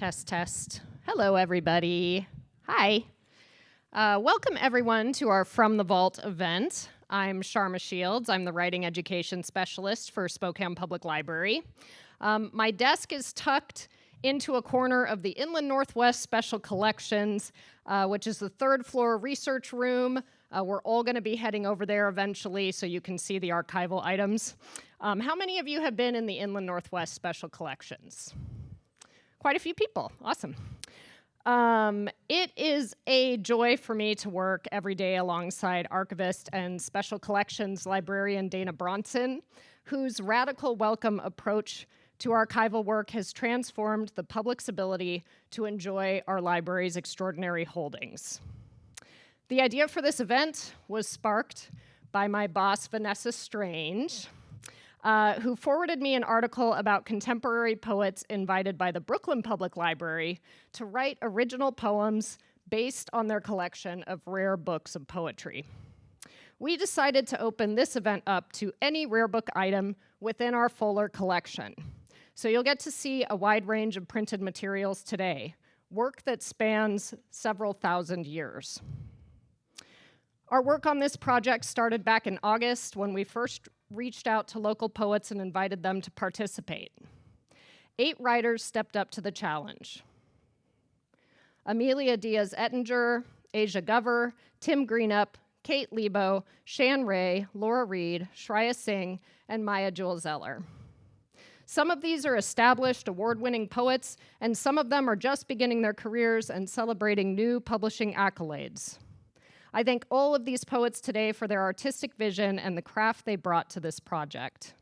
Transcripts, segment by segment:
Test, test. Hello, everybody. Hi. Welcome, everyone, to our From the Vault event. I'm Sharma Shields. I'm the Writing Education Specialist for Spokane Public Library. My desk is tucked into a corner of the Inland Northwest Special Collections, which is the third floor research room. We're all going to be heading over there eventually so you can see the archival items. How many of you have been in the Inland Northwest Special Collections? Quite a few people. Awesome. It is a joy for me to work every day alongside archivist and special collections librarian Dana Bronson, whose radical welcome approach to archival work has transformed the public's ability to enjoy our library's extraordinary holdings. The idea for this event was sparked by my boss, Vanessa Strange, who forwarded me an article about contemporary poets invited by the Brooklyn Public Library to write original poems based on their collection of rare books of poetry. We decided to open this event up to any rare book item within our Fuller collection. So you'll get to see a wide range of printed materials today, work that spans several thousand years. Our work on this project started back in August when we first reached out to local poets and invited them to participate. 8 writers stepped up to the challenge. Amelia Díaz Ettinger, Asia Gover, Tim Greenup, Kate Lebo, Shan Ray, Laura Reed, Shreya Singh, and Maya Jewel Zeller. Some of these are established award-winning poets, and some of them are just beginning their careers and celebrating new publishing accolades. I thank all of these poets today for their artistic vision and the craft they brought to this project.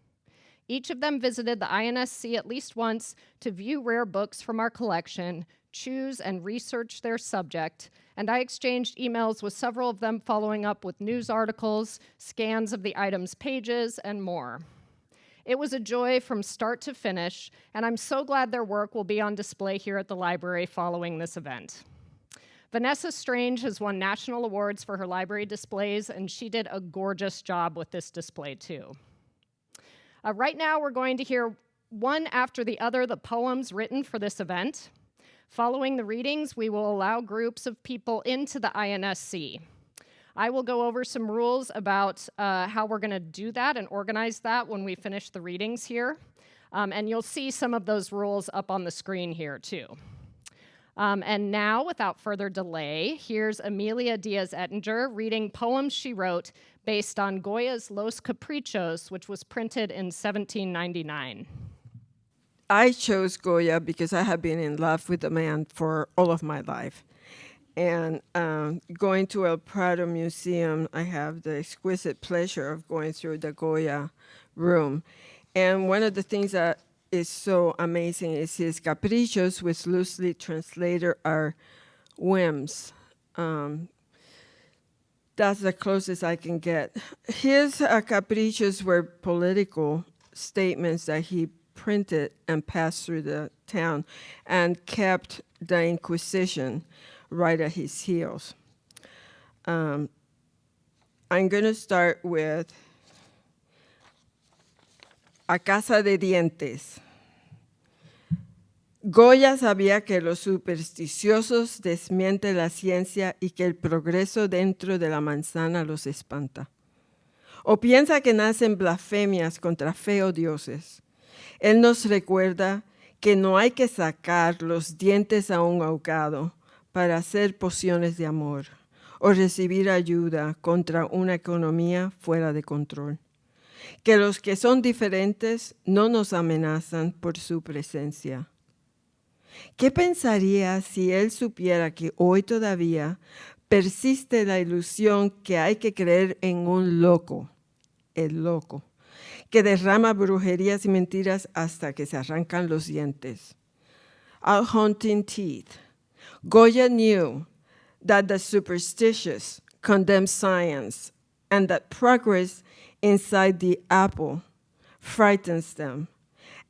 Each of them visited the INSC at least once to view rare books from our collection, choose and research their subject, and I exchanged emails with several of them following up with news articles, scans of the item's pages, and more. It was a joy from start to finish, and I'm so glad their work will be on display here at the library following this event. Vanessa Strange has won national awards for her library displays, and she did a gorgeous job with this display, too. Right now, we're going to hear one after the other the poems written for this event. Following the readings, we will allow groups of people into the INSC. I will go over some rules about how we're going to do that and organize that when we finish the readings here. And you'll see some of those rules up on the screen here, too. And now, without further delay, here's Amelia Díaz Ettinger reading poems she wrote based on Goya's Los Caprichos, which was printed in 1799. I chose Goya because I have been in love with the man for all of my life. And going to El Prado Museum, I have the exquisite pleasure of going through the Goya room. And one of the things that is so amazing is his Caprichos, which loosely translated are whims. That's the closest I can get. His Caprichos were political statements that he printed and passed through the town and kept the Inquisition right at his heels. I'm going to start with A caza de dientes. Goya sabía que los supersticiosos desmienten la ciencia y que el progreso dentro de la manzana los espanta. O piensa que nacen blasfemias contra feos dioses. Él nos recuerda que no hay que sacar los dientes a un ahogado para hacer pociones de amor o recibir ayuda contra una economía fuera de control. Que los que son diferentes no nos amenazan por su presencia. ¿Qué pensaría si él supiera que hoy todavía persiste la ilusión que hay que creer en un loco, el loco, que derrama brujerías y mentiras hasta que se arrancan los dientes? Out hunting teeth. Goya knew that the superstitious condemn science and that progress inside the apple frightens them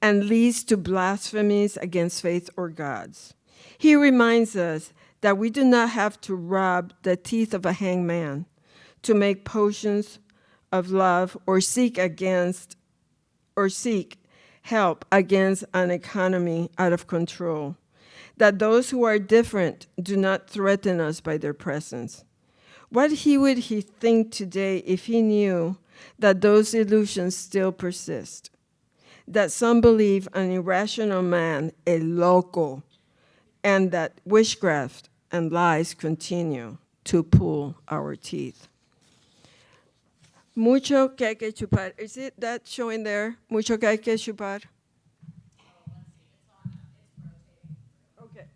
and leads to blasphemies against faith or gods. He reminds us that we do not have to rub the teeth of a hangman to make potions of love or seek help against an economy out of control. that those who are different do not threaten us by their presence. What would he think today if he knew that those illusions still persist? That some believe an irrational man, a loco, and that witchcraft and lies continue to pull our teeth. Mucho que hay que chupar. Is it that showing there? Mucho que hay que chupar. Okay.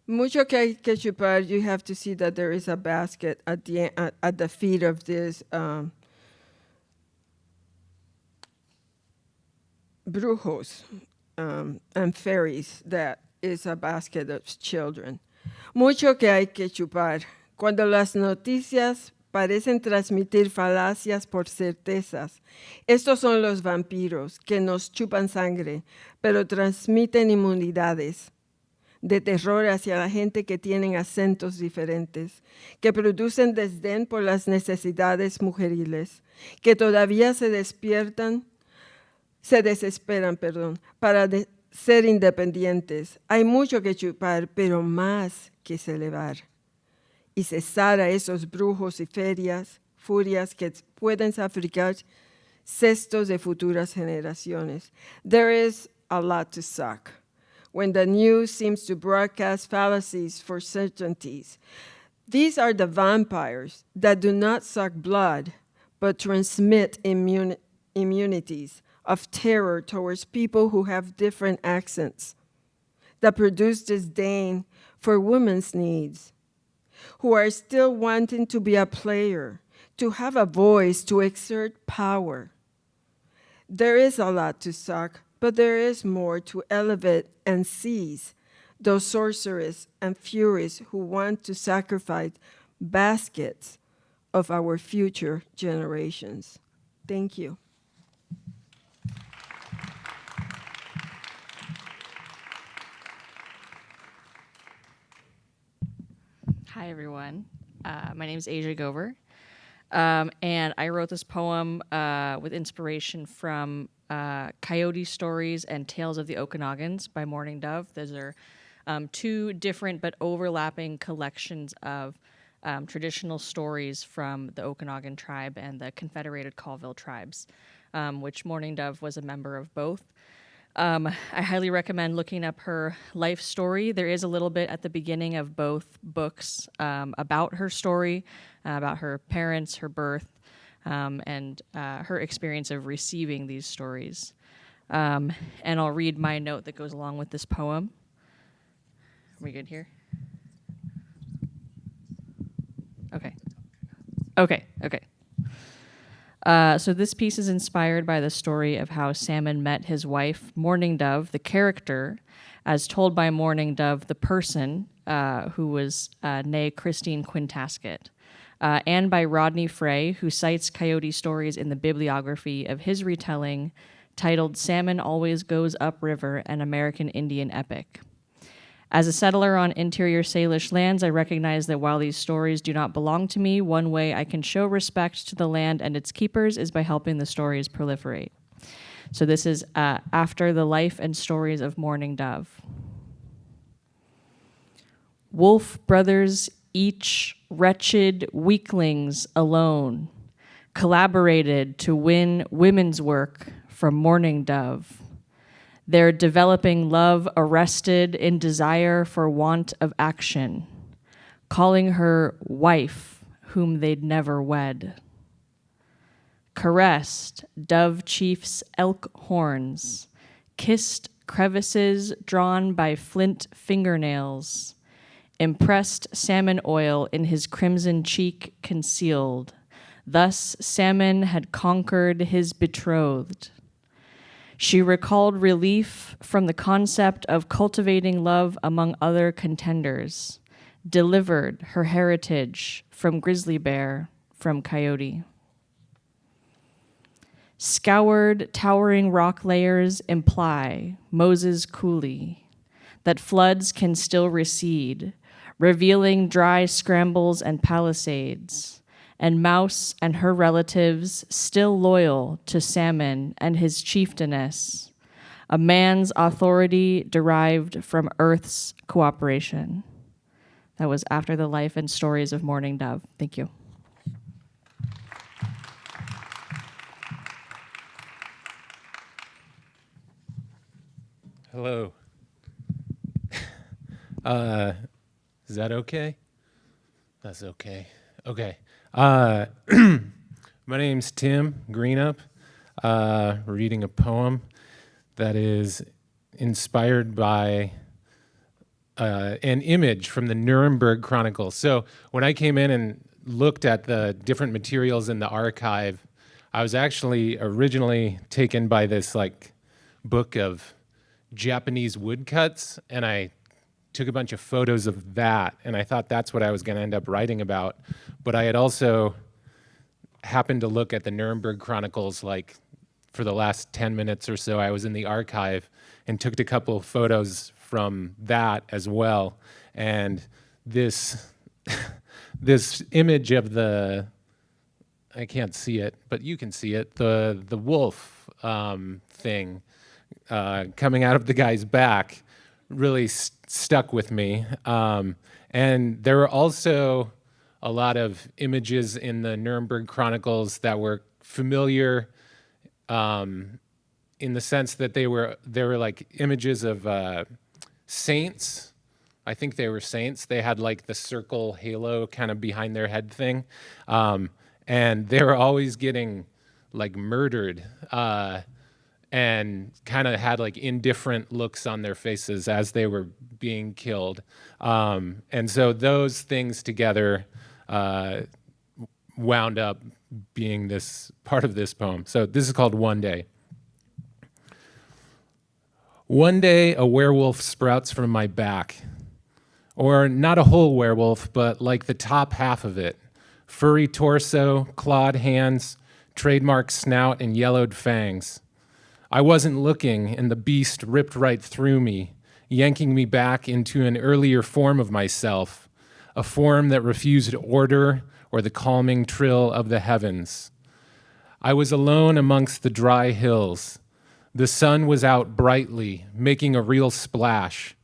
Mucho que hay que chupar. You have to see that there is a basket at the feet of this brujos and fairies. That is a basket of children. Mucho que hay que chupar. Cuando las noticias parecen transmitir falacias por certezas, estos son los vampiros que nos chupan sangre, pero transmiten inmunidades de terror hacia la gente que tienen acentos diferentes, que producen desdén por las necesidades mujeriles, que todavía se desesperan, para ser independientes. Hay mucho que chupar, pero más que celebrar. Y cesar a esos brujos y furias que pueden fabricar cestos de futuras generaciones. There is a lot to suck. When the news seems to broadcast fallacies for certainties. These are the vampires that do not suck blood, but transmit immunities of terror towards people who have different accents, that produce disdain for women's needs, who are still wanting to be a player, to have a voice, to exert power. There is a lot to suck, but there is more to elevate and seize those sorcerers and furies who want to sacrifice baskets of our future generations. Thank you. Hi, everyone. My name is Asyia Gover, and I wrote this poem with inspiration from Coyote Stories and Tales of the Okanogans by Mourning. Those are two different but overlapping collections of traditional stories from the Okanagan tribe and the Confederated Colville tribes, which Mourning was a member of both. I highly recommend looking up her life story. There is a little bit at the beginning of both books about her story, about her parents, her birth, and her experience of receiving these stories. And I'll read my note that goes along with this poem. Are we good here? Okay. So this piece is inspired by the story of how Salmon met his wife, Mourning Dove, the character, as told by Mourning Dove, the person, who was née Christine Quintasket, and by Rodney Frey, who cites Coyote Stories in the bibliography of his retelling titled Salmon Always Goes Upriver, an American Indian Epic. As a settler on interior Salish lands, I recognize that while these stories do not belong to me, one way I can show respect to the land and its keepers is by helping the stories proliferate. So this is after the life and stories of Mourning Dove. Wolf brothers, each wretched weaklings alone, collaborated to win women's work from Mourning Dove. Their developing love arrested in desire for want of action, calling her wife whom they'd never wed. Caressed dove chief's elk horns, kissed crevices drawn by flint fingernails, impressed salmon oil in his crimson cheek concealed. Thus Salmon had conquered his betrothed. She recalled relief from the concept of cultivating love among other contenders, delivered her heritage from grizzly bear, from coyote. Scoured towering rock layers imply, Moses Cooley, that floods can still recede, revealing dry scrambles and palisades, and Mouse and her relatives still loyal to Salmon and his chieftainess, a man's authority derived from Earth's cooperation. That was After the Life and Stories of Mourning Dove. Thank you. Hello. Is that okay? That's okay. Okay. My name's Tim Greenup. Reading a poem that is inspired by an image from the Nuremberg Chronicles. So when I came in and looked at the different materials in the archive, I was actually originally taken by this like book of Japanese woodcuts, and I took a bunch of photos of that, and I thought that's what I was going to end up writing about. But I had also happened to look at the Nuremberg Chronicles like for the last 10 minutes or so. I was in the archive and took a couple of photos from that as well. And this this image of the, I can't see it, but you can see it, the wolf thing coming out of the guy's back really stuck with me. And there were also a lot of images in the Nuremberg Chronicles that were familiar in the sense that they were like images of saints. I think they were saints. They had like the circle halo kind of behind their head thing. And they were always getting like murdered and kind of had like indifferent looks on their faces as they were being killed. And so those things together wound up being this part of this poem. So this is called One Day. One day a werewolf sprouts from my back. Or not a whole werewolf, but like the top half of it. Furry torso, clawed hands, trademark snout, and yellowed fangs. I wasn't looking, and the beast ripped right through me, yanking me back into an earlier form of myself, a form that refused order or the calming trill of the heavens. I was alone amongst the dry hills. The sun was out brightly, making a real splash.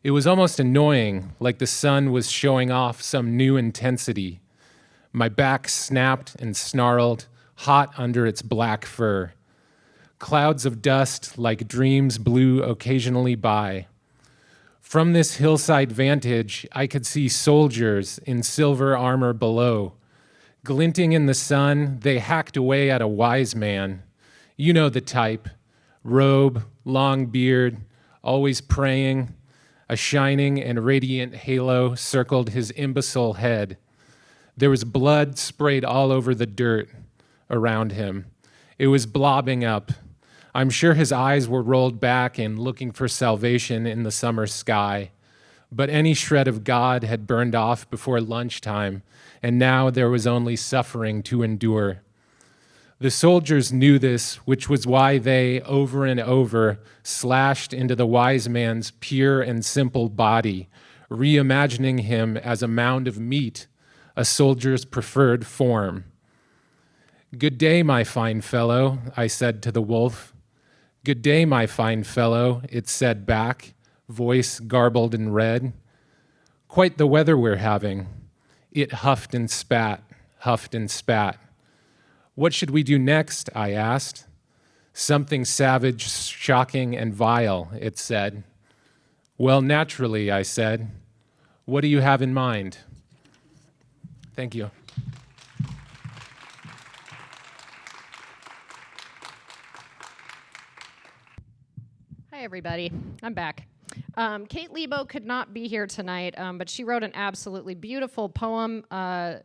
It was almost annoying, like the sun was showing off some new intensity. My back snapped and snarled, hot under its black fur. Clouds of dust like dreams blew occasionally by. From this hillside vantage, I could see soldiers in silver armor below. Glinting in the sun, they hacked away at a wise man. You know the type. Robe, long beard, always praying. A shining and radiant halo circled his imbecile head. There was blood sprayed all over the dirt around him. It was blobbing up. I'm sure his eyes were rolled back and looking for salvation in the summer sky. But any shred of God had burned off before lunchtime, and now there was only suffering to endure. The soldiers knew this, which was why they, over and over, slashed into the wise man's pure and simple body, reimagining him as a mound of meat, a soldier's preferred form. Good day, my fine fellow, I said to the wolf. Good day, my fine fellow, it said back, voice garbled in red. Quite the weather we're having. It huffed and spat, huffed and spat. What should we do next, I asked. Something savage, shocking, and vile, it said. Well, naturally, I said. What do you have in mind? Thank you. Hi, everybody. I'm back. Kate Lebo could not be here tonight, but she wrote an absolutely beautiful poem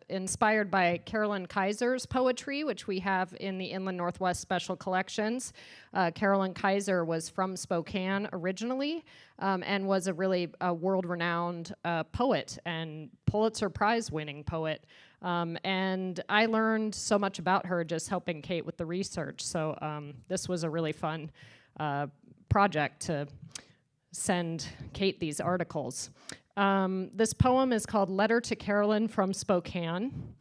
inspired by Carolyn Kaiser's poetry, which we have in the Inland Northwest Special Collections. Carolyn Kaiser was from Spokane originally and was a really world-renowned poet and Pulitzer Prize-winning poet. And I learned so much about her just helping Kate with the research. So this was a really fun project to send Kate these articles. This poem is called Letter to Carolyn from Spokane,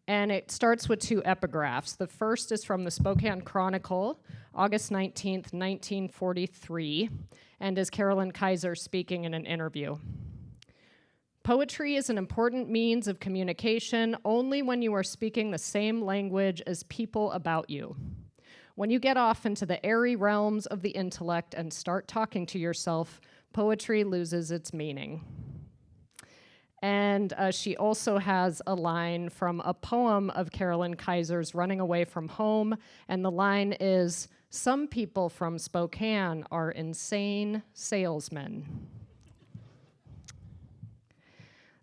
And it starts with two epigraphs. The first is from the Spokane Chronicle, August 19th, 1943, and is Carolyn Kaiser speaking in an interview. Poetry is an important means of communication only when you are speaking the same language as people about you. When you get off into the airy realms of the intellect and start talking to yourself, poetry loses its meaning. And she also has a line from a poem of Carolyn Kaiser's, Running Away from Home, and the line is, "Some people from Spokane are insane salesmen."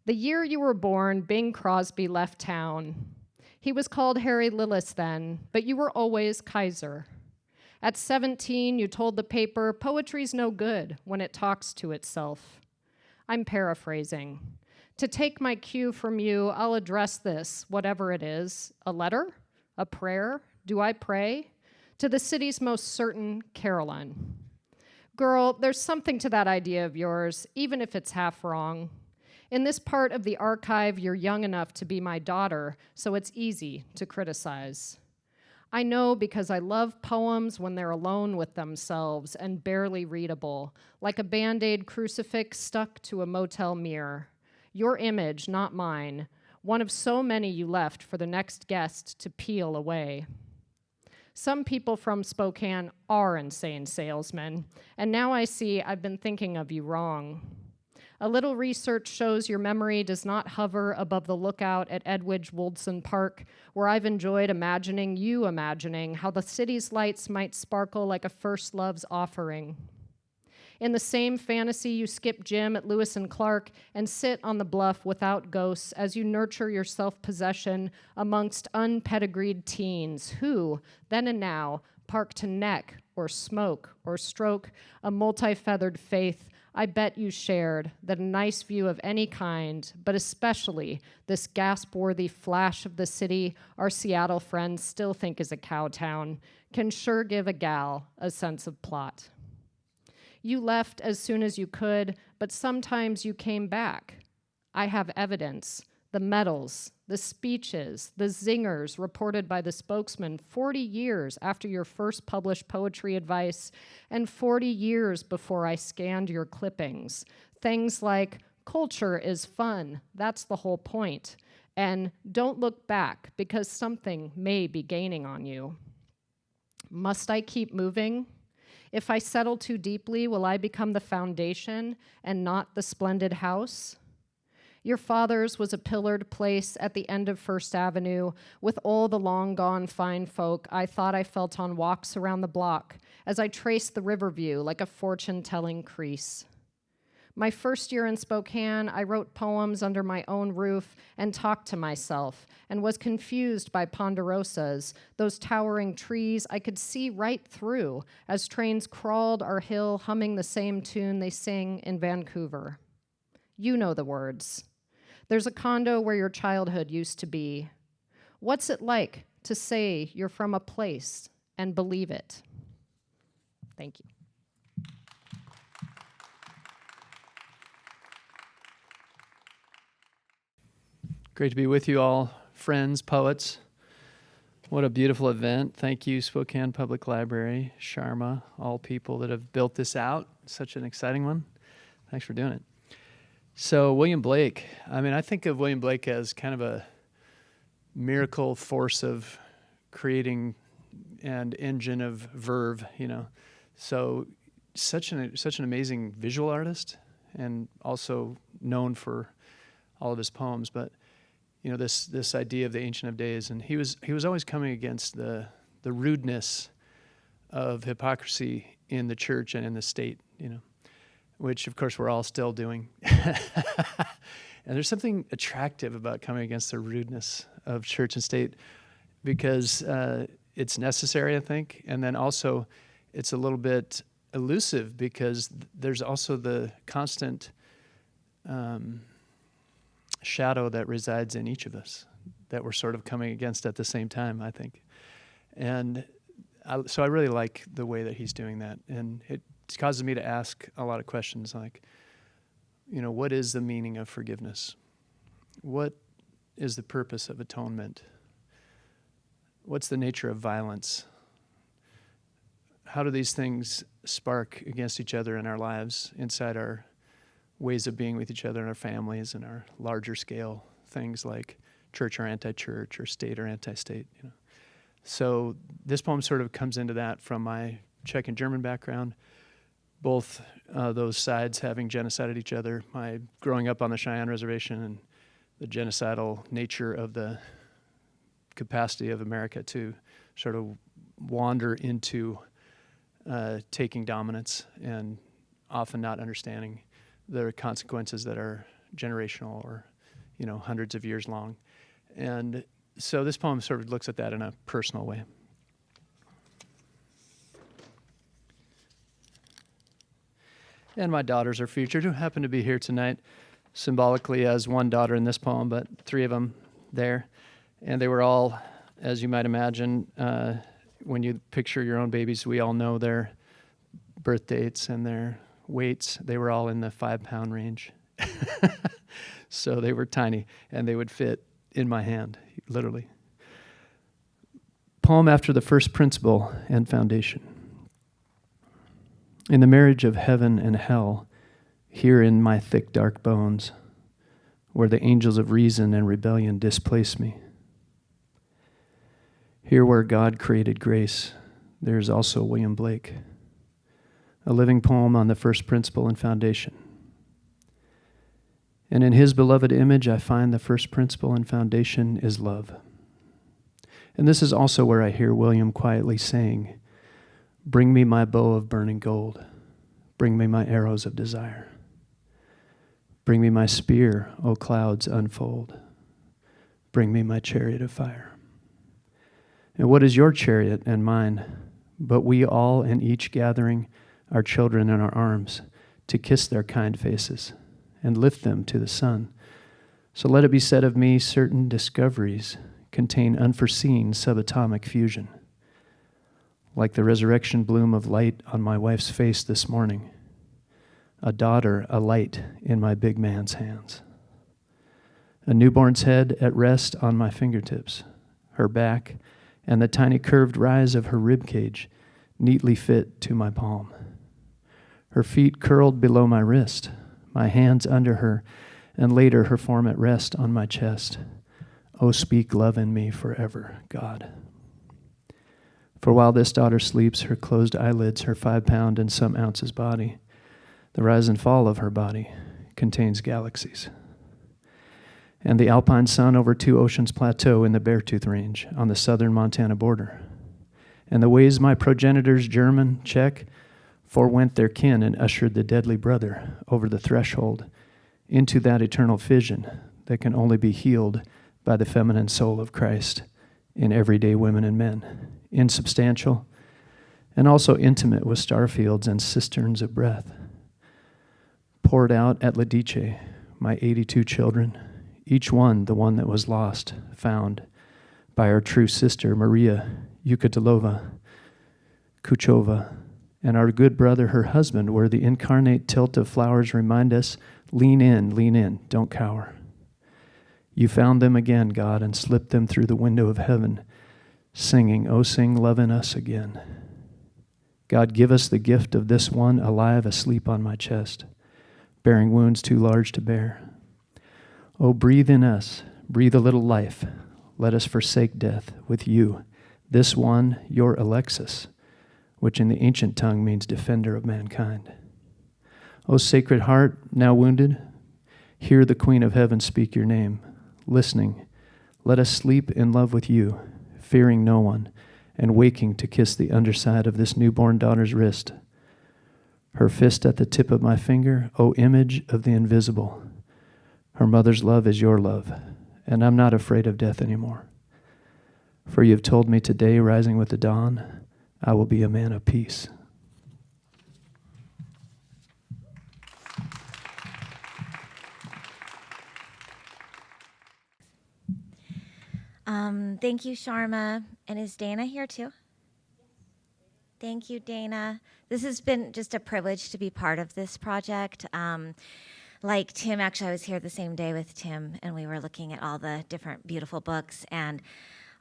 The year you were born, Bing Crosby left town. He was called Harry Lillis then, but you were always Kaiser. At 17, you told the paper, "Poetry's no good when it talks to itself." I'm paraphrasing. To take my cue from you, I'll address this, whatever it is, a letter, a prayer, do I pray? To the city's most certain Caroline. Girl, there's something to that idea of yours, even if it's half wrong. In this part of the archive, you're young enough to be my daughter, so it's easy to criticize. I know because I love poems when they're alone with themselves and barely readable, like a Band-Aid crucifix stuck to a motel mirror. Your image, not mine, one of so many you left for the next guest to peel away. Some people from Spokane are insane salesmen, and now I see I've been thinking of you wrong. A little research shows your memory does not hover above the lookout at Edwidge Woldson Park, where I've enjoyed imagining you imagining how the city's lights might sparkle like a first love's offering. In the same fantasy, you skip gym at Lewis and Clark and sit on the bluff without ghosts as you nurture your self-possession amongst unpedigreed teens who, then and now, park to neck or smoke or stroke a multi-feathered faith I bet you shared, that a nice view of any kind, but especially this gasp-worthy flash of the city our Seattle friends still think is a cow town, can sure give a gal a sense of plot. You left as soon as you could, but sometimes you came back. I have evidence. The medals, the speeches, the zingers reported by the spokesman 40 years after your first published poetry advice and 40 years before I scanned your clippings. Things like, culture is fun, that's the whole point, and don't look back because something may be gaining on you. Must I keep moving? If I settle too deeply, will I become the foundation and not the splendid house? Your father's was a pillared place at the end of First Avenue with all the long-gone fine folk I thought I felt on walks around the block as I traced the river view like a fortune-telling crease. My first year in Spokane, I wrote poems under my own roof and talked to myself and was confused by ponderosas, those towering trees I could see right through as trains crawled our hill humming the same tune they sing in Vancouver. You know the words. There's a condo where your childhood used to be. What's it like to say you're from a place and believe it? Thank you. Great to be with you all, friends, poets. What a beautiful event. Thank you, Spokane Public Library, Sharma, all people that have built this out. Such an exciting one. Thanks for doing it. So William Blake, I think of William Blake as kind of a miracle force of creating and engine of verve, So such an amazing visual artist and also known for all of his poems, but this idea of the Ancient of Days, and he was always coming against the rudeness of hypocrisy in the church and in the state, which of course we're all still doing. And there's something attractive about coming against the rudeness of church and state because it's necessary, I think, and then also it's a little bit elusive because there's also the constant shadow that resides in each of us that we're sort of coming against at the same time, I think. And so I really like the way that he's doing that. And it causes me to ask a lot of questions like, what is the meaning of forgiveness? What is the purpose of atonement? What's the nature of violence? How do these things spark against each other in our lives, inside our ways of being with each other and our families and our larger scale things like church or anti-church or state or anti-state? So this poem sort of comes into that from my Czech and German background, both those sides having genocided each other, my growing up on the Cheyenne Reservation and the genocidal nature of the capacity of America to sort of wander into taking dominance and often not understanding the consequences that are generational or, hundreds of years long. And so this poem sort of looks at that in a personal way. And my daughters are featured, who happen to be here tonight, symbolically as one daughter in this poem, but three of them there. And they were all, as you might imagine, when you picture your own babies, we all know their birth dates and their weights. They were all in the 5-pound range. So they were tiny, and they would fit in my hand, literally. Poem after the first principle and foundation. In the marriage of heaven and hell, here in my thick dark bones, where the angels of reason and rebellion displace me. Here where God created grace, there is also William Blake, a living poem on the first principle and foundation. And in his beloved image, I find the first principle and foundation is love. And this is also where I hear William quietly saying, "Bring me my bow of burning gold. Bring me my arrows of desire. Bring me my spear, O clouds unfold. Bring me my chariot of fire." And what is your chariot and mine? But we all and each gathering our children in our arms to kiss their kind faces and lift them to the sun. So let it be said of me, certain discoveries contain unforeseen subatomic fusion. Like the resurrection bloom of light on my wife's face this morning, a daughter, a light in my big man's hands. A newborn's head at rest on my fingertips, her back and the tiny curved rise of her rib cage neatly fit to my palm. Her feet curled below my wrist, my hands under her, and later her form at rest on my chest. Oh, speak love in me forever, God. For while this daughter sleeps, her closed eyelids, her 5-pound and some ounces body, the rise and fall of her body contains galaxies. And the alpine sun over Two Oceans Plateau in the Beartooth Range on the southern Montana border. And the ways my progenitors, German, Czech, forewent their kin and ushered the deadly brother over the threshold into that eternal fission that can only be healed by the feminine soul of Christ in everyday women and men, insubstantial and also intimate with starfields and cisterns of breath. Poured out at Ladice, my 82 children, each one the one that was lost, found by our true sister, Maria Yukatilova, Kuchova, and our good brother, her husband, where the incarnate tilt of flowers remind us, lean in, don't cower. You found them again, God, and slipped them through the window of heaven, singing, oh, sing love in us again. God, give us the gift of this one alive asleep on my chest, bearing wounds too large to bear. Oh, breathe in us, breathe a little life. Let us forsake death with you, this one, your Alexis, which in the ancient tongue means defender of mankind. O Sacred Heart, now wounded, hear the Queen of Heaven speak your name. Listening, let us sleep in love with you, fearing no one, and waking to kiss the underside of this newborn daughter's wrist. Her fist at the tip of my finger, O image of the invisible. Her mother's love is your love, and I'm not afraid of death anymore. For you've told me today, rising with the dawn, I will be a man of peace. Thank you, Sharma. And is Dana here too? Thank you, Dana. This has been just a privilege to be part of this project. like Tim, actually, I was here the same day with Tim, and we were looking at all the different beautiful books, and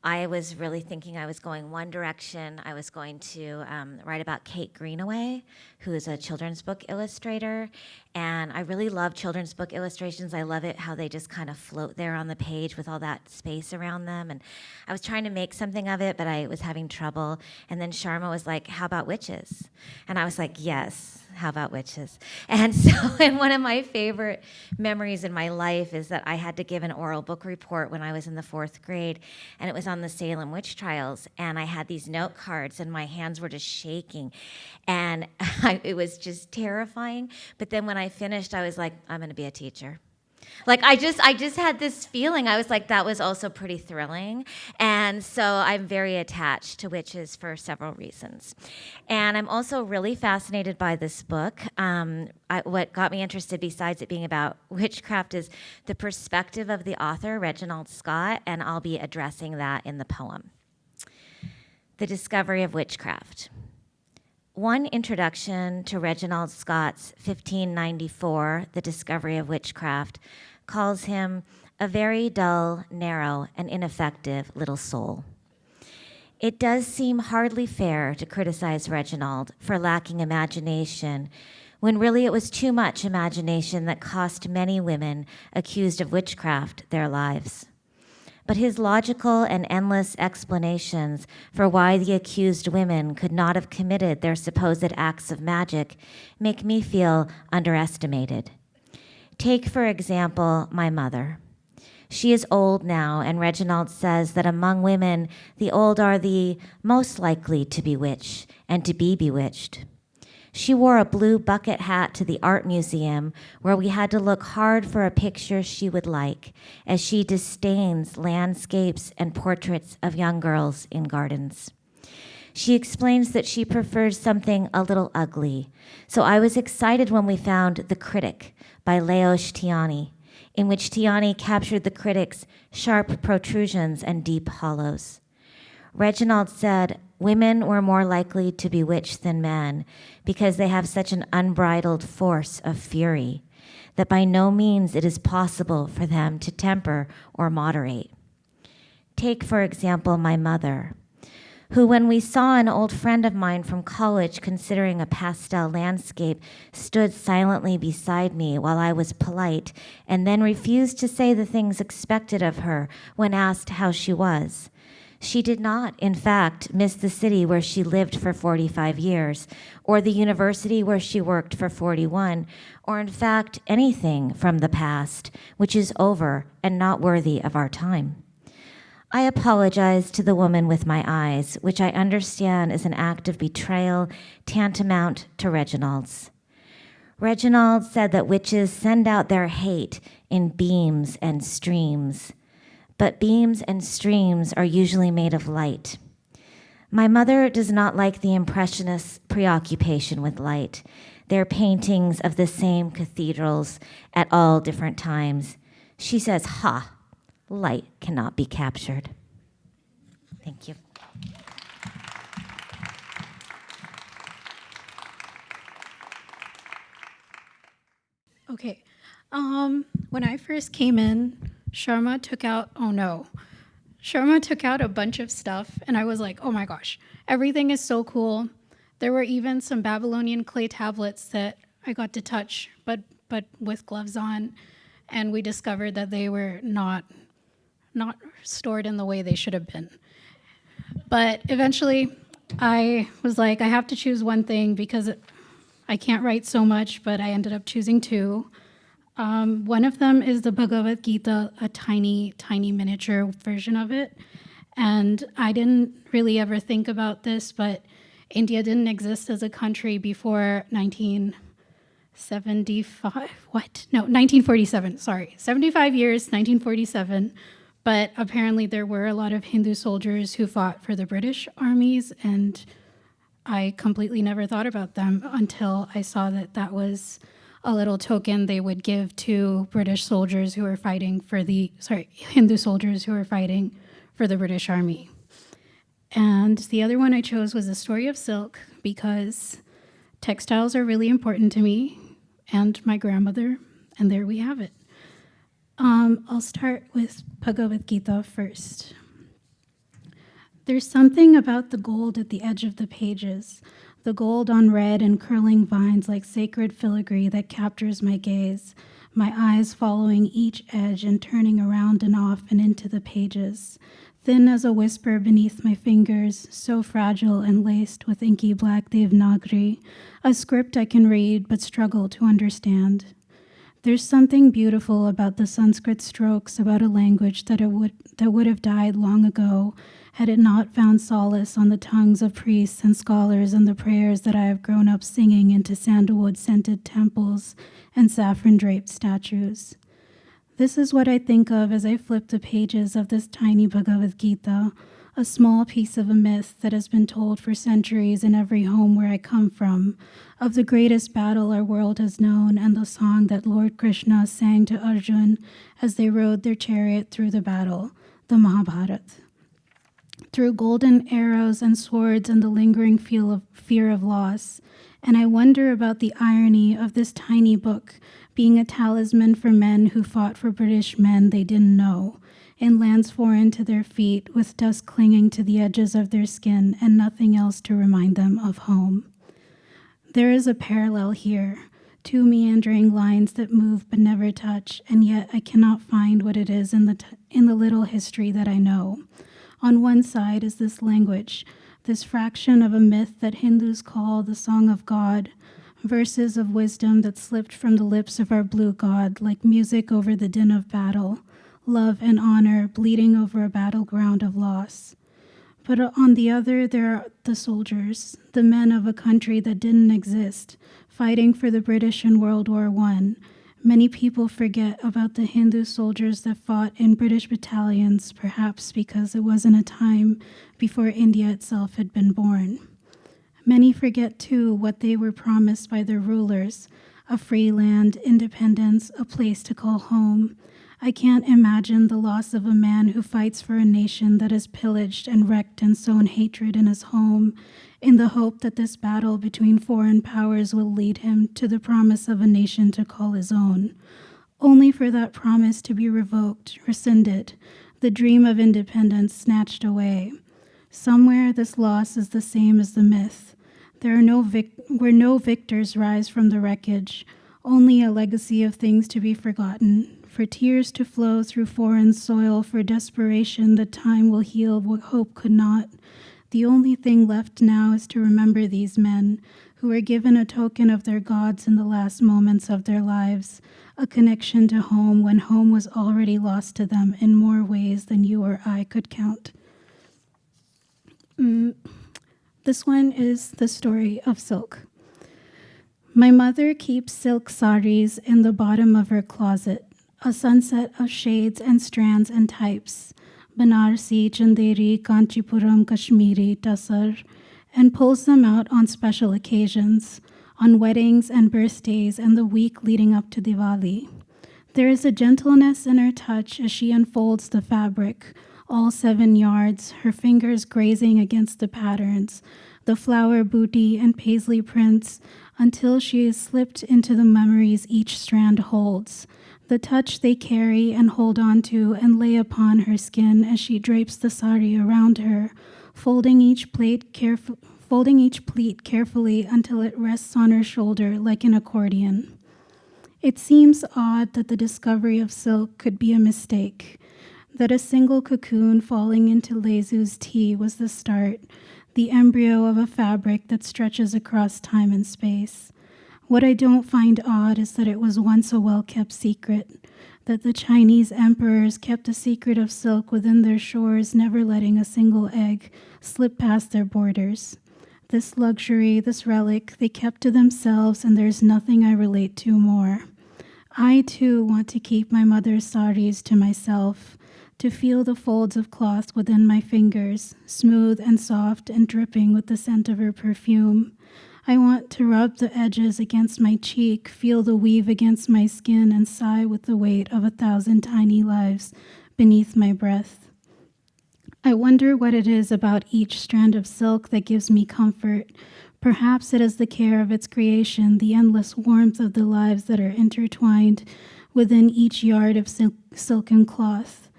I was really thinking I was going one direction. I was going to write about Kate Greenaway, who is a children's book illustrator, and I really love children's book illustrations. I love it how they just kind of float there on the page with all that space around them, and I was trying to make something of it, but I was having trouble, and then Sharma was like, how about witches? And I was like, yes, how about witches? And so, and one of my favorite memories in my life is that I had to give an oral book report when I was in the 4th grade, and it was on the Salem witch trials, and I had these note cards, and my hands were just shaking, and it was just terrifying. But then when I finished, I was like, I'm going to be a teacher. Like, I just had this feeling. I was like, that was also pretty thrilling. And so I'm very attached to witches for several reasons. And I'm also really fascinated by this book. What got me interested, besides it being about witchcraft, is the perspective of the author, Reginald Scott, and I'll be addressing that in the poem. The Discovery of Witchcraft. One introduction to Reginald Scott's 1594, The Discovery of Witchcraft, calls him a very dull, narrow, and ineffective little soul. It does seem hardly fair to criticize Reginald for lacking imagination, when really it was too much imagination that cost many women accused of witchcraft their lives. But his logical and endless explanations for why the accused women could not have committed their supposed acts of magic make me feel underestimated. Take, for example, my mother. She is old now, and Reginald says that among women, the old are the most likely to bewitch and to be bewitched. She wore a blue bucket hat to the art museum, where we had to look hard for a picture she would like, as she disdains landscapes and portraits of young girls in gardens. She explains that she prefers something a little ugly, so I was excited when we found The Critic by Leos Tiani, in which Tiani captured the critic's sharp protrusions and deep hollows. Reginald said, women were more likely to bewitch than men because they have such an unbridled force of fury that by no means it is possible for them to temper or moderate. Take, for example, my mother, who, when we saw an old friend of mine from college considering a pastel landscape, stood silently beside me while I was polite and then refused to say the things expected of her when asked how she was. She did not, in fact, miss the city where she lived for 45 years, or the university where she worked for 41, or in fact, anything from the past, which is over and not worthy of our time. I apologize to the woman with my eyes, which I understand is an act of betrayal tantamount to Reginald's. Reginald said that witches send out their hate in beams and streams, but beams and streams are usually made of light. My mother does not like the Impressionists' preoccupation with light, their paintings of the same cathedrals at all different times. She says, ha, light cannot be captured. Thank you. Okay. When I first came in, Sharma took out a bunch of stuff, and I was like, oh my gosh, everything is so cool. There were even some Babylonian clay tablets that I got to touch, but with gloves on, and we discovered that they were not stored in the way they should have been. But eventually, I was like, I have to choose one thing because I can't write so much, but I ended up choosing two. One of them is the Bhagavad Gita, a tiny, tiny miniature version of it. And I didn't really ever think about this, but India didn't exist as a country before 1947, sorry. 75 years, 1947. But apparently there were a lot of Hindu soldiers who fought for the British armies, and I completely never thought about them until I saw that that was a little token they would give to British soldiers who were fighting for Hindu soldiers who were fighting for the British Army. And the other one I chose was The Story of Silk, because textiles are really important to me and my grandmother. And there we have it. I'll start with Bhagavad Gita first. There's something about the gold at the edge of the pages, the gold on red and curling vines like sacred filigree that captures my gaze, my eyes following each edge and turning around and off and into the pages. Thin as a whisper beneath my fingers, so fragile and laced with inky black Devanagari, a script I can read but struggle to understand. There's something beautiful about the Sanskrit strokes about a language that would have died long ago had it not found solace on the tongues of priests and scholars and the prayers that I have grown up singing into sandalwood-scented temples and saffron-draped statues. This is what I think of as I flip the pages of this tiny Bhagavad Gita, a small piece of a myth that has been told for centuries in every home where I come from, of the greatest battle our world has known and the song that Lord Krishna sang to Arjun as they rode their chariot through the battle, the Mahabharata. Through golden arrows and swords and the lingering fear of loss, and I wonder about the irony of this tiny book being a talisman for men who fought for British men they didn't know, in lands foreign to their feet, with dust clinging to the edges of their skin and nothing else to remind them of home. There is a parallel here, two meandering lines that move but never touch, and yet I cannot find what it is in the little history that I know. On one side is this language, this fraction of a myth that Hindus call the Song of God, verses of wisdom that slipped from the lips of our blue god like music over the din of battle, love and honor bleeding over a battleground of loss. But on the other, there are the soldiers, the men of a country that didn't exist, fighting for the British in World War I. Many people forget about the Hindu soldiers that fought in British battalions, perhaps because it wasn't a time before India itself had been born. Many forget, too, what they were promised by their rulers, a free land, independence, a place to call home. I can't imagine the loss of a man who fights for a nation that is pillaged and wrecked and sown hatred in his home, in the hope that this battle between foreign powers will lead him to the promise of a nation to call his own, only for that promise to be revoked, rescinded, the dream of independence snatched away. Somewhere this loss is the same as the myth. There are where no victors rise from the wreckage, only a legacy of things to be forgotten, for tears to flow through foreign soil, for desperation that time will heal what hope could not. The only thing left now is to remember these men who were given a token of their gods in the last moments of their lives, a connection to home when home was already lost to them in more ways than you or I could count. This one is the story of silk. My mother keeps silk saris in the bottom of her closet, a sunset of shades and strands and types, Banarsi, Chanderi, Kanchipuram, Kashmiri, Tasar, and pulls them out on special occasions, on weddings and birthdays and the week leading up to Diwali. There is a gentleness in her touch as she unfolds the fabric, all 7 yards, her fingers grazing against the patterns, the flower booty and paisley prints, until she is slipped into the memories each strand holds, the touch they carry and hold on to and lay upon her skin as she drapes the sari around her, folding each pleat carefully until it rests on her shoulder like an accordion. It seems odd that the discovery of silk could be a mistake, that a single cocoon falling into Lezu's tea was the start, the embryo of a fabric that stretches across time and space. What I don't find odd is that it was once a well-kept secret, that the Chinese emperors kept the secret of silk within their shores, never letting a single egg slip past their borders. This luxury, this relic, they kept to themselves, and there's nothing I relate to more. I, too, want to keep my mother's saris to myself, to feel the folds of cloth within my fingers, smooth and soft and dripping with the scent of her perfume. I want to rub the edges against my cheek, feel the weave against my skin, and sigh with the weight of 1,000 tiny lives beneath my breath. I wonder what it is about each strand of silk that gives me comfort. Perhaps it is the care of its creation, the endless warmth of the lives that are intertwined within each yard of silken cloth.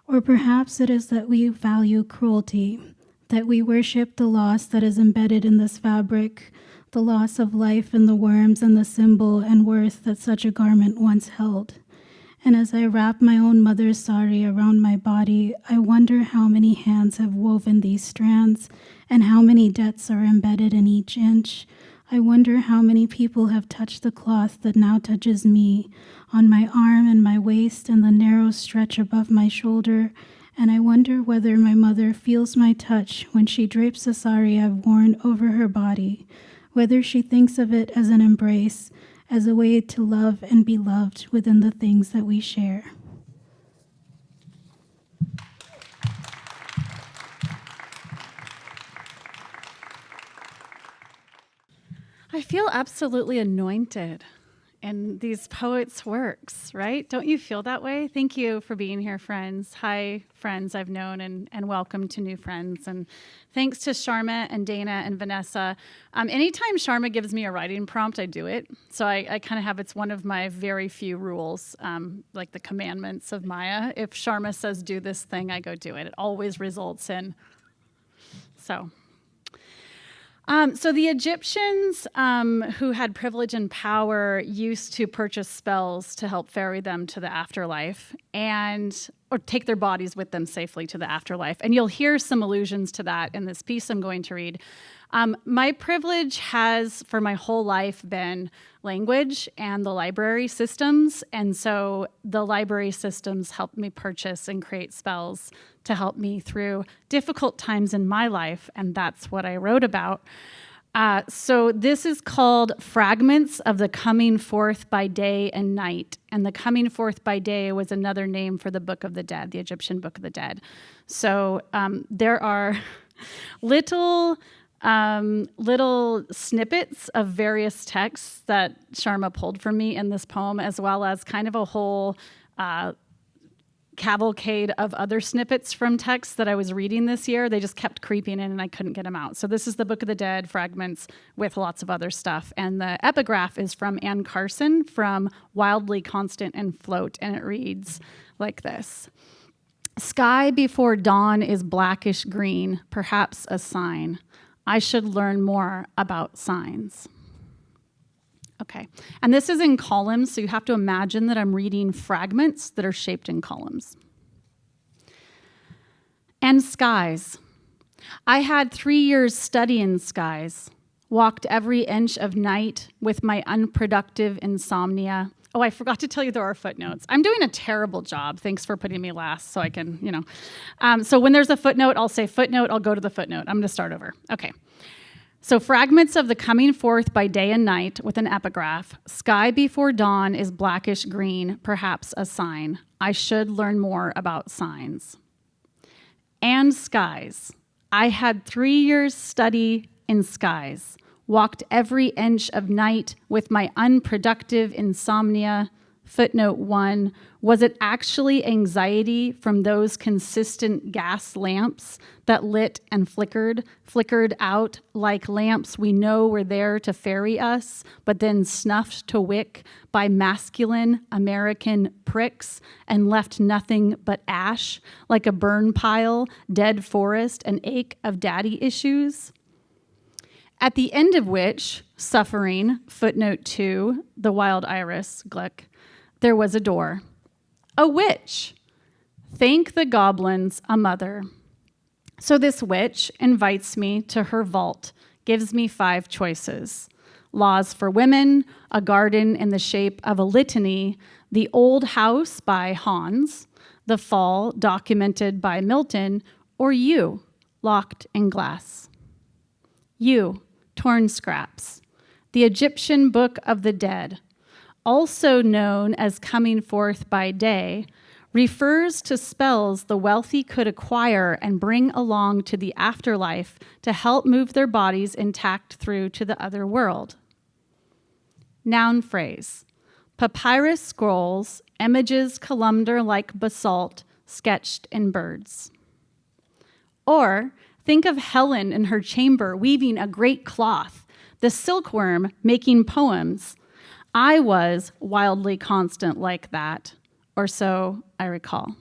Or perhaps it is that we value cruelty, that we worship the loss that is embedded in this fabric, the loss of life and the worms and the symbol and worth that such a garment once held. And as I wrap my own mother's sari around my body, I wonder how many hands have woven these strands and how many debts are embedded in each inch. I wonder how many people have touched the cloth that now touches me, on my arm and my waist and the narrow stretch above my shoulder. And I wonder whether my mother feels my touch when she drapes the sari I've worn over her body, whether she thinks of it as an embrace, as a way to love and be loved within the things that we share. I feel absolutely anointed in these poets' works, right? Don't you feel that way? Thank you for being here, friends. Hi, friends I've known, and welcome to new friends. And thanks to Sharma and Dana and Vanessa. Anytime Sharma gives me a writing prompt, I do it. So I kind of have, it's one of my very few rules, like the commandments of Maya. If Sharma says do this thing, I go do it. It always results in, so the Egyptians who had privilege and power used to purchase spells to help ferry them to the afterlife or take their bodies with them safely to the afterlife. And you'll hear some allusions to that in this piece I'm going to read. My privilege has, for my whole life, been language and the library systems. And so the library systems helped me purchase and create spells to help me through difficult times in my life. And that's what I wrote about. So this is called Fragments of the Coming Forth by Day and Night. And the Coming Forth by Day was another name for the Book of the Dead, the Egyptian Book of the Dead. So there are little snippets of various texts that Sharma pulled from me in this poem, as well as kind of a whole cavalcade of other snippets from texts that I was reading this year. They just kept creeping in and I couldn't get them out. So this is the Book of the Dead fragments with lots of other stuff. And the epigraph is from Anne Carson from Wildly Constant and Float. And it reads like this. Sky before dawn is blackish green, perhaps a sign. I should learn more about signs. Okay, and this is in columns, so you have to imagine that I'm reading fragments that are shaped in columns. And skies. I had 3 years studying skies, walked every inch of night with my unproductive insomnia. Oh, I forgot to tell you there are footnotes. I'm doing a terrible job. Thanks for putting me last so I can, So when there's a footnote, I'll say footnote, I'll go to the footnote. I'm going to start over. Okay. So fragments of the coming forth by day and night with an epigraph. Sky before dawn is blackish green, perhaps a sign. I should learn more about signs. And skies. I had 3 years study in skies. Walked every inch of night with my unproductive insomnia. Footnote 1, was it actually anxiety from those consistent gas lamps that lit and flickered out like lamps we know were there to ferry us, but then snuffed to wick by masculine American pricks and left nothing but ash, like a burn pile, dead forest, and ache of daddy issues? At the end of which, suffering, footnote 2, the wild iris, Gluck, there was a door. A witch. Thank the goblins, a mother. So this witch invites me to her vault, gives me 5 choices. Laws for Women, a garden in the shape of a litany, The Old House by Hans, The Fall, documented by Milton, or You, locked in glass. You, torn scraps. The Egyptian Book of the Dead, also known as Coming Forth by Day, refers to spells the wealthy could acquire and bring along to the afterlife to help move their bodies intact through to the other world. Noun phrase, papyrus scrolls, images columnar like basalt, sketched in birds. Or think of Helen in her chamber weaving a great cloth, the silkworm making poems. I was wildly constant like that, or so I recall.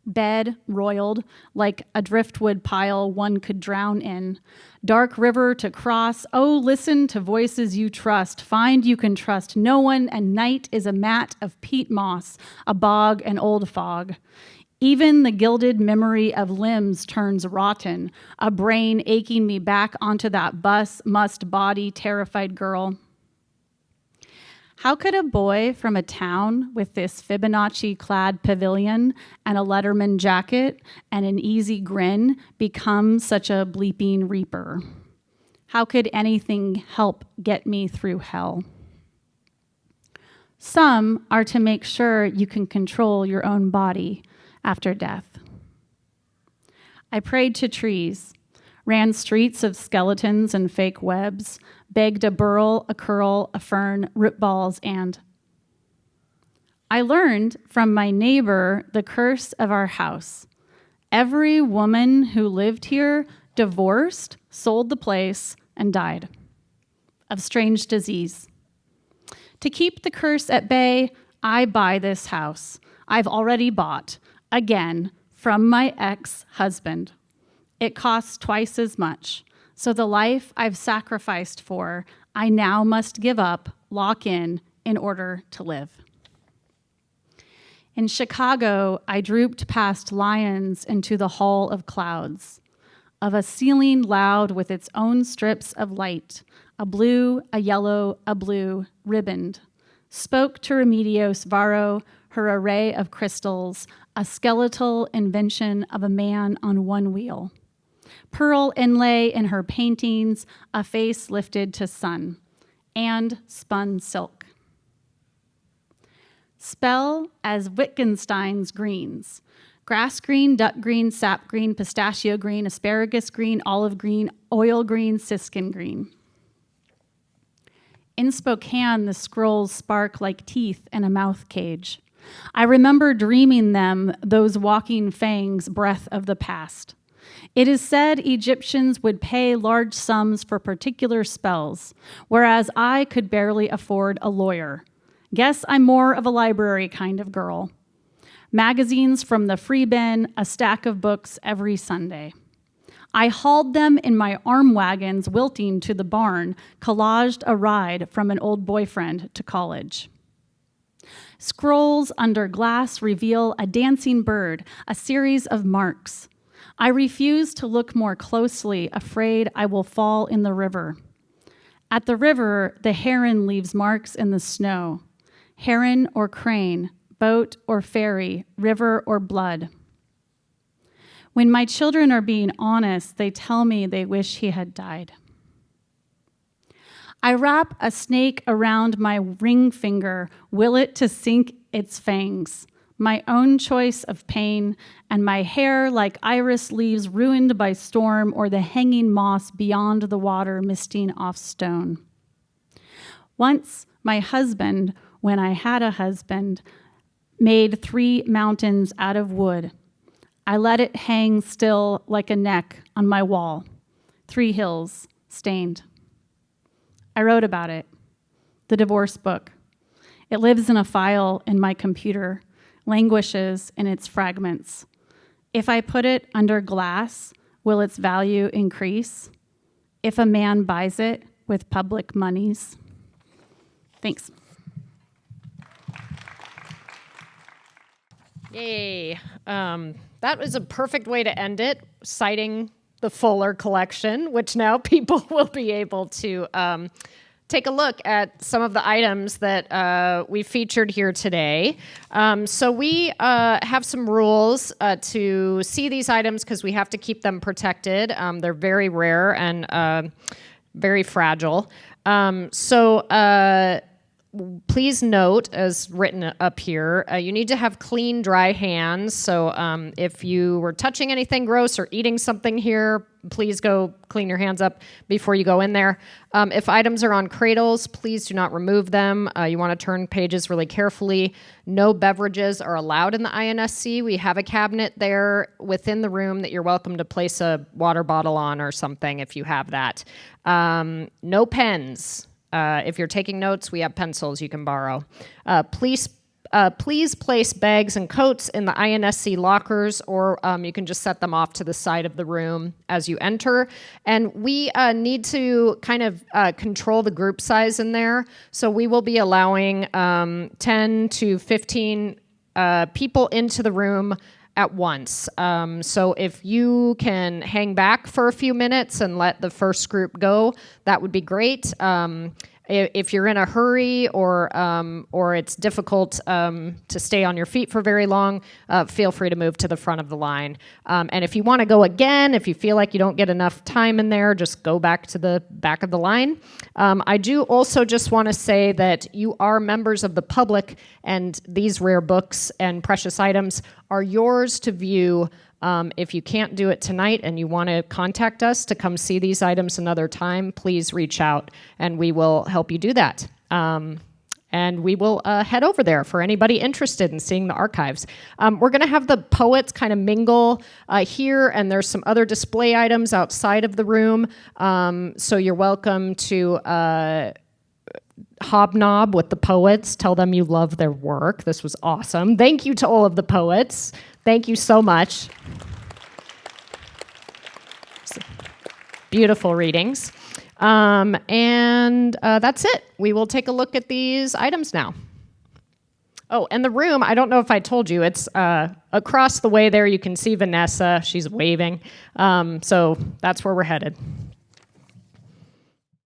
Bed roiled like a driftwood pile one could drown in. Dark river to cross. Oh, listen to voices you trust. Find you can trust no one, and night is a mat of peat moss, a bog and old fog. Even the gilded memory of limbs turns rotten, a brain aching me back onto that bus, must body, terrified girl. How could a boy from a town with this Fibonacci-clad pavilion and a Letterman jacket and an easy grin become such a bleeping reaper? How could anything help get me through hell? Some are to make sure you can control your own body after death. I prayed to trees, ran streets of skeletons and fake webs, begged a burl, a curl, a fern, root balls, and I learned from my neighbor the curse of our house. Every woman who lived here divorced, sold the place, and died of strange disease. To keep the curse at bay, I buy this house. I've already bought, again, from my ex-husband. It costs twice as much. So the life I've sacrificed for, I now must give up, lock in order to live. In Chicago, I drooped past lions into the hall of clouds, of a ceiling loud with its own strips of light, a blue, a yellow, a blue, ribboned. Spoke to Remedios Varro, her array of crystals, a skeletal invention of a man on one wheel. Pearl inlay in her paintings, a face lifted to sun, and spun silk. Spell as Wittgenstein's greens: grass green, duck green, sap green, pistachio green, asparagus green, olive green, oil green, siskin green. In Spokane, the scrolls spark like teeth in a mouth cage. I remember dreaming them, those walking fangs, breath of the past. It is said Egyptians would pay large sums for particular spells, whereas I could barely afford a lawyer. Guess I'm more of a library kind of girl. Magazines from the free bin, a stack of books every Sunday. I hauled them in my arm wagons wilting to the barn, collaged a ride from an old boyfriend to college. Scrolls under glass reveal a dancing bird, a series of marks. I refuse to look more closely, afraid I will fall in the river. At the river, the heron leaves marks in the snow. Heron or crane, boat or ferry, river or blood. When my children are being honest, they tell me they wish he had died. I wrap a snake around my ring finger, will it to sink its fangs. My own choice of pain, and my hair like iris leaves ruined by storm or the hanging moss beyond the water misting off stone. Once my husband, when I had a husband, made 3 mountains out of wood. I let it hang still like a neck on my wall, 3 hills stained. I wrote about it, the divorce book. It lives in a file in my computer, languishes in its fragments. If I put it under glass, will its value increase? If a man buys it with public monies? Thanks. Yay. That was a perfect way to end it, citing the Fuller collection, which now people will be able to take a look at some of the items that we featured here today. So we have some rules to see these items because we have to keep them protected. They're very rare and very fragile. please note, as written up here, you need to have clean, dry hands. So if you were touching anything gross or eating something here, please go clean your hands up before you go in there. If items are on cradles, please do not remove them. You want to turn pages really carefully. No beverages are allowed in the INSC. We have a cabinet there within the room that you're welcome to place a water bottle on or something if you have that. No pens. If you're taking notes, we have pencils you can borrow. Please place bags and coats in the INSC lockers, or you can just set them off to the side of the room as you enter. And we need to kind of control the group size in there. So we will be allowing 10 to 15 people into the room at once. So if you can hang back for a few minutes and let the first group go, that would be great. If you're in a hurry or it's difficult to stay on your feet for very long, feel free to move to the front of the line. And if you want to go again, if you feel like you don't get enough time in there, just go back to the back of the line. I do also just want to say that you are members of the public, and these rare books and precious items are yours to view. If you can't do it tonight and you want to contact us to come see these items another time, please reach out and we will help you do that. And we will head over there for anybody interested in seeing the archives. We're going to have the poets kind of mingle here, and there's some other display items outside of the room. So you're welcome to hobnob with the poets. Tell them you love their work. This was awesome. Thank you to all of the poets. Thank you so much. Beautiful readings. And that's it. We will take a look at these items now. Oh, and the room, I don't know if I told you, it's across the way there. You can see Vanessa. She's waving. So that's where we're headed.